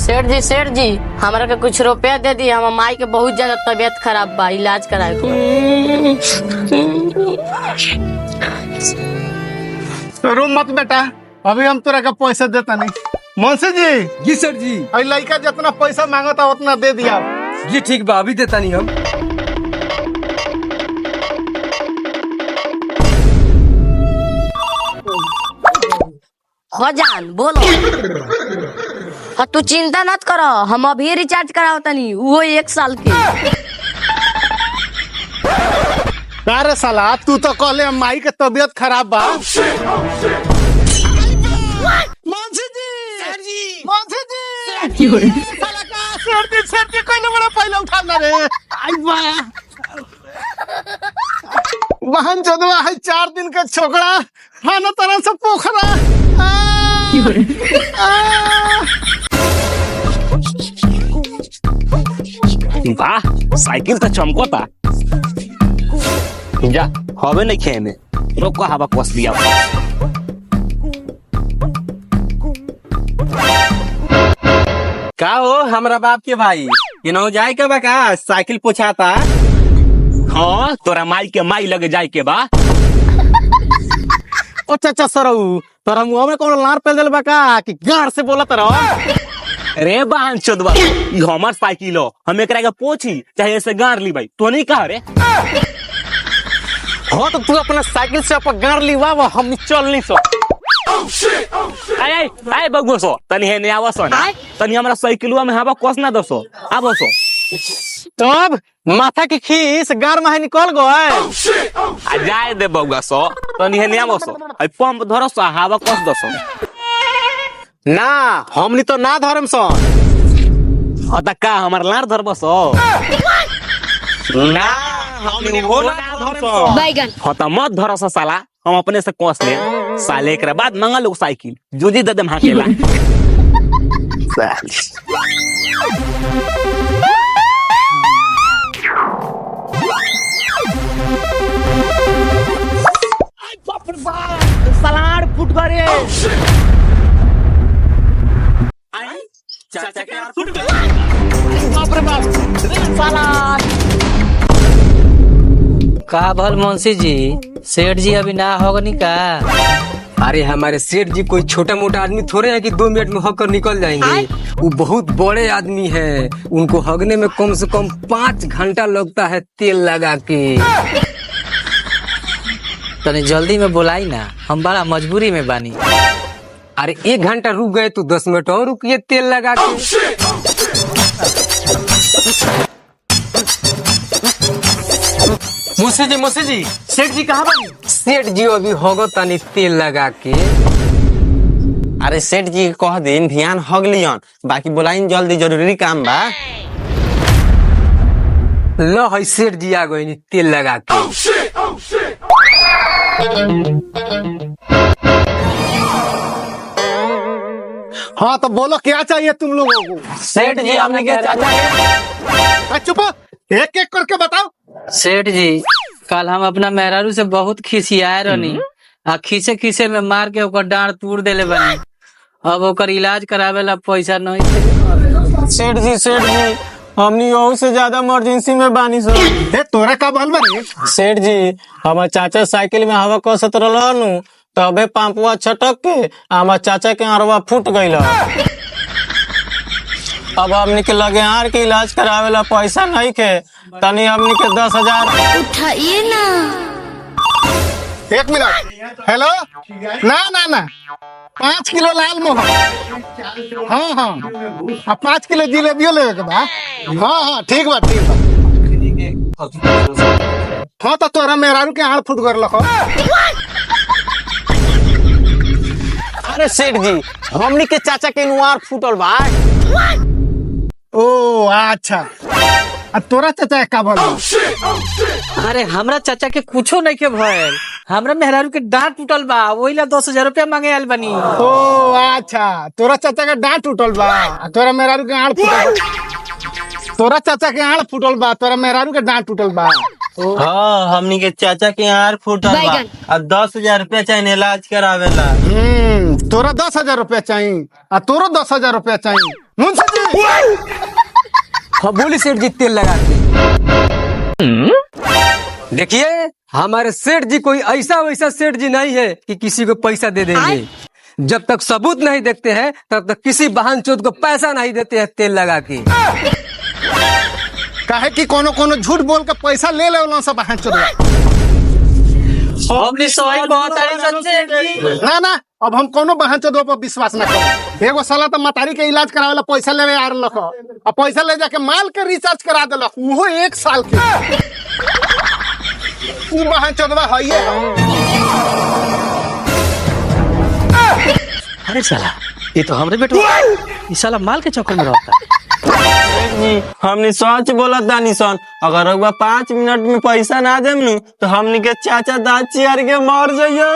सेठ जी हमरा के कुछ रुपया दे दी। हम माई के बहुत ज्यादा तबीयत खराब बा, इलाज कराए के तो रो मत बेटा, अभी हम तोरा का पैसा देता नहीं। मुंशी जी। जी सर जी। अरे लड़का जितना पैसा मांगता उतना दे दिया। जी ठीक बा, अभी देता नहीं हम। हो जान बोलो। हाँ तू चिंता मत करो, हम अभी रिचार्ज कराओ तनी, वो 1 साल के। अरे साला तू तो कहले माई के तबीयत खराब बा। मुंशी जी साला का सेठ जी कोई बड़ा पहले उठाना रे। आई वाहन चदवा है 4 दिन का छोकरा खाना तरह से पोखरा। वाह साइकिल तो चमकोता। जा हवे नहीं खे में रोको हवा कस दिया। का हो हमरा बाप के भाई केनो जाए के बा का? साइकिल पोछाता। हाँ तोरा माई के माई लगे जाए के बा। ओ चाचा सरऊ तोरा मुंह में कौन लार पेल देल बा का कि गाड़ से बोलत रहो। रे बहन चोदवा ई हमर साइकिल हो, हम एकरा के पोछी चाहे ऐसे गाड़ ली भाई। तो नहीं कह रे। हाँ तो तू अपना साइकिल से अपन गाड़ ली वाह हम चल नहीं सो। आय आय बगुआ सो तनी है ने आवसो ना, तनी हमरा साइकिलवा में हवा कस ना दसो आवसो। तब माथा की खीस गाड़ में निकल गए। आ जाए दे बगुआ सो तनी है ने आवसो। आई पंप धरसो हवा कस दसो ना। हमनी तो ना धरम सो। हाँ त का हमर लार धरबसो ना। हमनी वो ना धरसो बैगन। हाँ त मत धरसो साला, हम अपने से कस ले साले। एकरा बाद मंगा लोग साइकिल जूजी दे दम हाकेला। सलाड फुट गए। चाचा के यार फुट गए। बाप रे बाप सलाड। का भल मुंशी जी, सेठ जी अभी ना होगनी का? अरे हमारे सेठ जी कोई छोटा मोटा आदमी थोड़े है कि 2 मिनट में हक कर निकल जाएंगे। वो बहुत बड़े आदमी है, उनको हगने में कम से कम 5 घंटा लगता है तेल लगा के। तनी जल्दी में बुलाई ना, हम बड़ा मजबूरी में बानी। अरे 1 घंटा रुक गए तो 10 मिनट और रुकिए तेल लगा के। मुंशी जी सेठ जी कहाँ बनी? सेठ जी अभी होगो तनी तेल लगा के। अरे सेठ जी कह दिन ध्यान हग लियन, बाकी बोलाइन जल्दी जरूरी काम बा। लो है सेठ जी आ गए तेल लगा के। हाँ तो बोलो क्या चाहिए तुम लोगों को? सेठ जी हमने क्या चाचा चुप एक एक करके बताओ। सेठ जी कल हम अपना मेहरारू से बहुत खिसियाए रहनी, आ खीसे खीसे में मार के ओकर डांड तोड़ देले बनी। अब ओकर इलाज करावे ला पैसा नहीं थे। सेठ जी हमनी और से ज्यादा इमरजेंसी में बानी सो। ए तोरा का बल बनी? सेठ जी हमार चाचा साइकिल में हवा कसत रहनु, तबे पंपवा छटक के हमार चाचा के अरवा फूट गईल। अब हमनी के लगे हार के इलाज करावे ला पैसा नहीं के, तनी हमनी के 10,000 उठाइए ना। 1 मिनट। हेलो ना 5 किलो लाल मोहन। हाँ 5 किलो जिलेबियो लेवे के बा। हाँ ठीक बा। हाँ तो तोरा मेहरारू के हाथ फुट कर लखो। अरे सेठ जी हमनी के चाचा के नुआर फूटल बा। ओ अच्छा। तोरा चाचा का भल? अरे हमरा चाचा के कुछो नहीं के भयल, हमरा मेहरारू के डांड टूटल बा, वही ला 10,000 रुपया मांगे आयल बनी। ओ अच्छा तोरा चाचा का डांट टूटल बा, तोरा मेहरारू के हाथ फुटल बा। तोरा चाचा के आड़ फूटल बा, तोरा मेहरारू के डांट टूटल बा। हाँ हमनी के चाचा के यार फूटल बा और 10,000 रुपया चाहिए इलाज करावेला। तोरा 10,000 रुपया चाहिए आ तोरो 10,000 रुपया चाहिए। मुंशी जी हाँ बोली सेठ जी तेल लगा के। देखिए हमारे सेठ जी कोई ऐसा वैसा सेठ जी नहीं है कि किसी को पैसा दे देंगे। जब तक सबूत नहीं देखते हैं तब तक किसी बहन चोद को पैसा नहीं देते हैं तेल लगा के। काहे कि कोनो कोनो झूठ बोल के पैसा ले ले सब बहन चोद। हमने सही बहुत सारी सच्चे ना ना अब हम कोनो बहन चोद पर विश्वास ना करो। एगो साला तो मतारी के इलाज करावेला पैसा लेवे आ रहलक और पैसा ले जाके माल के रिचार्ज करा देलक, वो 1 साल के। उ बहन चोदवा हइए। अरे साला ये तो हमरे बेटवा ये साला माल के चक्कर में रहता है। हमनी सच बोला दानी सन, अगर रउआ 5 मिनट में पैसा ना देम नु तो हमनी के चाचा दांत चियार के मर जाइयो।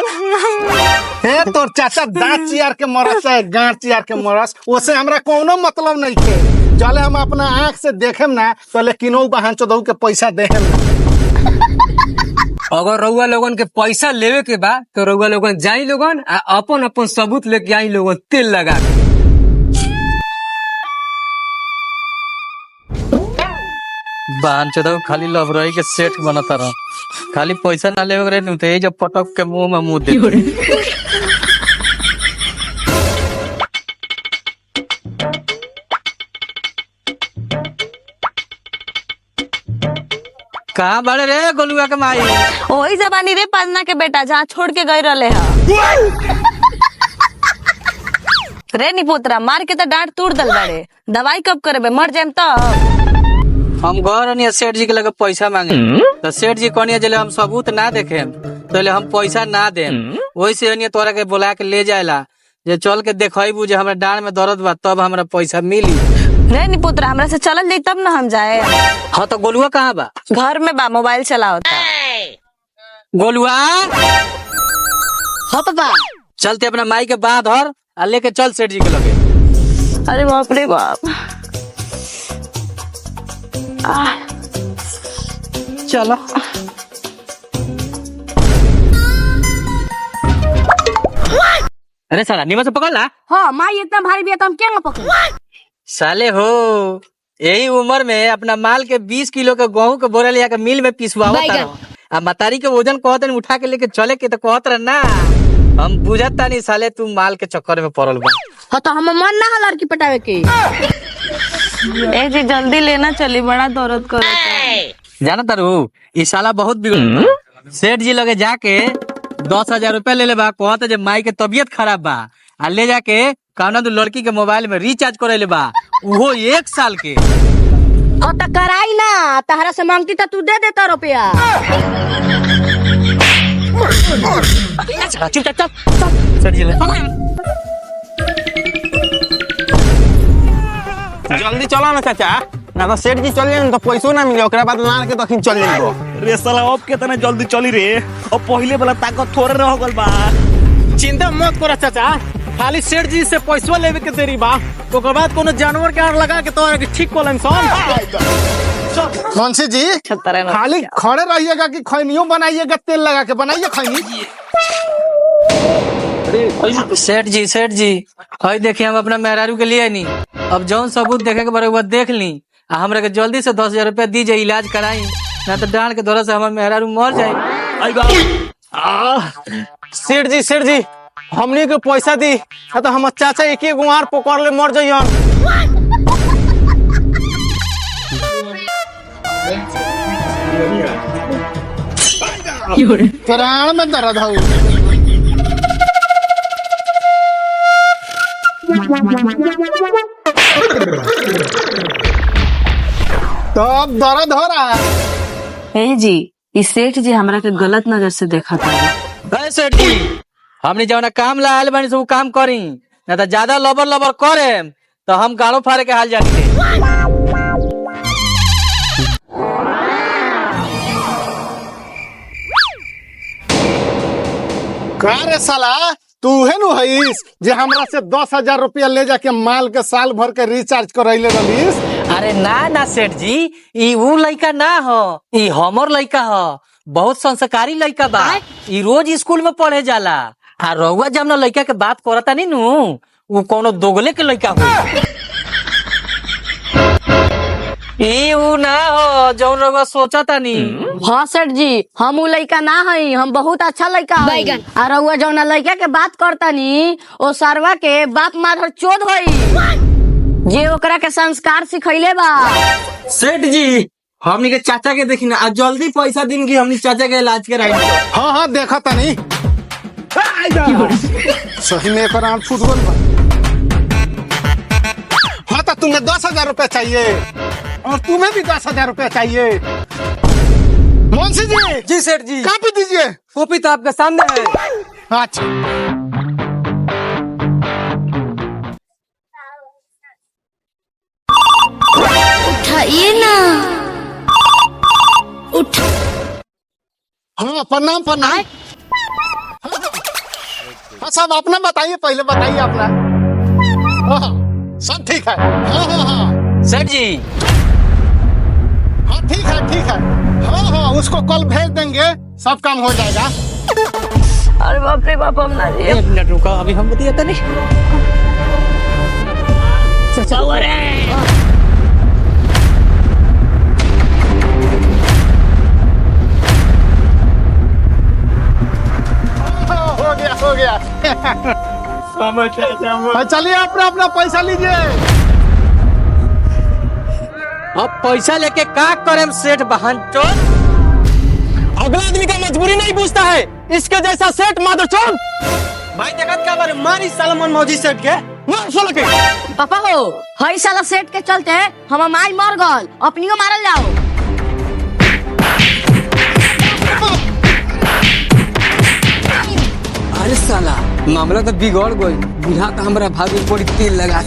हे तोर चाचा दांत चियार के मरस है, गांठ चियार के मरस, ओसे हमरा कोनो मतलब नहीं है। चले हम अपना आंख से देखेम ना तो लेकिन ओ बहन चोदऊ के पैसा देहेम ना। अगर रउआ लोगन के पैसा लेवे के बा तो रउआ लोगन जाई लोगन आ अपन अपन सबूत लेके आई लोगन तेल लगा के। बहन चोदो खाली लवरई के सेठ बनता रह, खाली पैसा ना लेवे रे नु तो ये जब पटक के मुंह में मुंह दे। कहाँ बड़े रे गोलुआ के माई? वही जबानी रे पन्ना के बेटा जहाँ छोड़ के गए रहे है। रे निपुत्रा मार के तो डांट तोड़ दल बड़े, दवाई कब करे मर जाए तो। हम घर सेठ जी के लगे पैसा मांगे तो सेठ जी कहनी जले हम सबूत ना देखे तो हम पैसा ना दे, वही से तोरा के बुला के ले जाएला जे चल के देखबू जे हमरा डांड में दर्द बा तब हमरा पैसा मिली। रे निपुत्रा हमरा से चलल जाई तब ना हम जाए। हाँ तो गोलुआ कहाँ बा? घर में बा, मोबाइल चलावता। गोलुआ हाँ पापा चलते अपना माई के बाँह धर आ लेके चल सेठ जी के लगे। अरे बाप रे बाप। चलो अरे साला नीमन से पकड़ ला। हाँ माई इतना भारी भी तो हम क्या पकड़। साले हो यही उम्र में अपना माल के 20 किलो के गेहूं के बोरा लिया के मिल में पिसवाओ आ मतारी के वजन कहत उठा के लेके चले के तो कहत रह ना। हम बुझत नहीं साले तू माल के चक्कर में पड़ल बा। हाँ तो हम मन ना हल लड़की पटावे के। ए जी जल्दी लेना चली, बड़ा दर्द कर। जाना तारू ई साला बहुत बिगड़। सेठ जी लगे जाके 10,000 रुपया ले ले बा, कहत जे माई के तबीयत खराब बा आ ले जाके कौना दू लड़की के मोबाइल में रिचार्ज करे ले बा, वो 1 साल के। हाँ तो कराई ना, तहरा से मांगती तो तू दे देता रुपया। चल चल सेठ जी ले जल्दी चलो ना चाचा, ना तो सेठ जी चल जाए तो पैसो ना मिले, ओकरा बाद मार के तखिन चल जाइबो। रे साला अब कितना जल्दी चली रे, अब पहले वाला ताकत थोड़े रह गल बा। चिंता मत करो चाचा, खाली सेठ जी से पैसा लेवे के देरी बा, ओकर बाद कोनो जानवर के आड़ लगा के तो ठीक कोलन सन। मुंशी जी खाली खड़े रहिएगा कि खैनियों बनाइएगा, तेल लगा के बनाइए खैनी। सेठ जी हई देखिए हम अपना मेहरारू के लिए नहीं, अब जौन सबूत देखे के बराबर देख ली आ हमरा के जल्दी से 10,000 रुपया दीजिए, इलाज कराई ना तो डांड के दौरा से हमारे मेहरारू मर जाए। सेठ जी हमनी के पैसा दी तो हम चाचा एक ही गुआर पकड़ ले मर जाइयन। प्राण में दर्द हो। तो अब दर्द हो रहा है। ए जी इस सेठ जी हमरा के गलत नजर से देखा था। सेठ जी हमने जौना काम ला आयल बानी सब काम करी ना तो ज्यादा लबर करे तो हम गाड़ो फाड़े के हाल जानी। का रे साला तू है नु हईस जे हमरा से 10,000 रुपया ले जाके माल के साल भर के रिचार्ज करैले रहीस अरे ना ना सेठ जी, ई ऊ लड़का ना हो, ई हमर लड़का हो। बहुत संस्कारी लड़का बा। ई रोज स्कूल में पढ़े जाला। आ रउआ जब ना लड़का के बात करता नहीं नु, वो कोनो दोगले के लड़का हो। ई ऊ ना हो जौन रउआ सोचता नहीं। हाँ सेठ जी, हम उ लड़का ना हई, हम बहुत अच्छा लड़का हई। और रउआ जौना लड़का के बात करता नी, ओ सरवा के बाप माधर चोद हई, जे ओकरा के संस्कार सिखैले बा। सेठ जी, हमनी के चाचा के देखी ना, आज जल्दी पैसा दिन की हमनी चाचा के इलाज कराई। हाँ हाँ देखा तनी सही में एक आंख फूट गल बा। हाँ तो तुम्हें 10,000 रुपए चाहिए और तुम्हें भी 10,000 रुपए चाहिए। मुंशी जी, जी सेठ जी, कापी दीजिए। कॉपी तो आपके सामने है। अच्छा, उठाइए ना। उठ। हाँ प्रणाम प्रणाम। हाँ सब अपना बताइए, पहले बताइए अपना। हाँ सब ठीक है। हाँ हाँ हाँ सेठ जी, हाँ ठीक है ठीक है। हाँ हाँ उसको कल भेज देंगे, सब काम हो जाएगा। अरे बाप रे बाप, हम ना रे। एक मिनट रुको, अभी हम बताइए नहीं। हो गया हो गया। चलिए अपना अपना पैसा लीजिए। अब पैसा लेके का करेम सेठ बहन चोद? अगला आदमी का मजबूरी नहीं पूछता है, इसके जैसा सेठ माधर चोद। भाई जगत का बारे मारी सलमान मौजी सेठ के मार सोल के। पापा हो, हई साला सेठ के चलते हम माई मर गल, अपनी को मारल जाओ। अरे साला मामला तो बिगड़ गई। बुझा तो हमारा भाभी बड़ी तेल लगा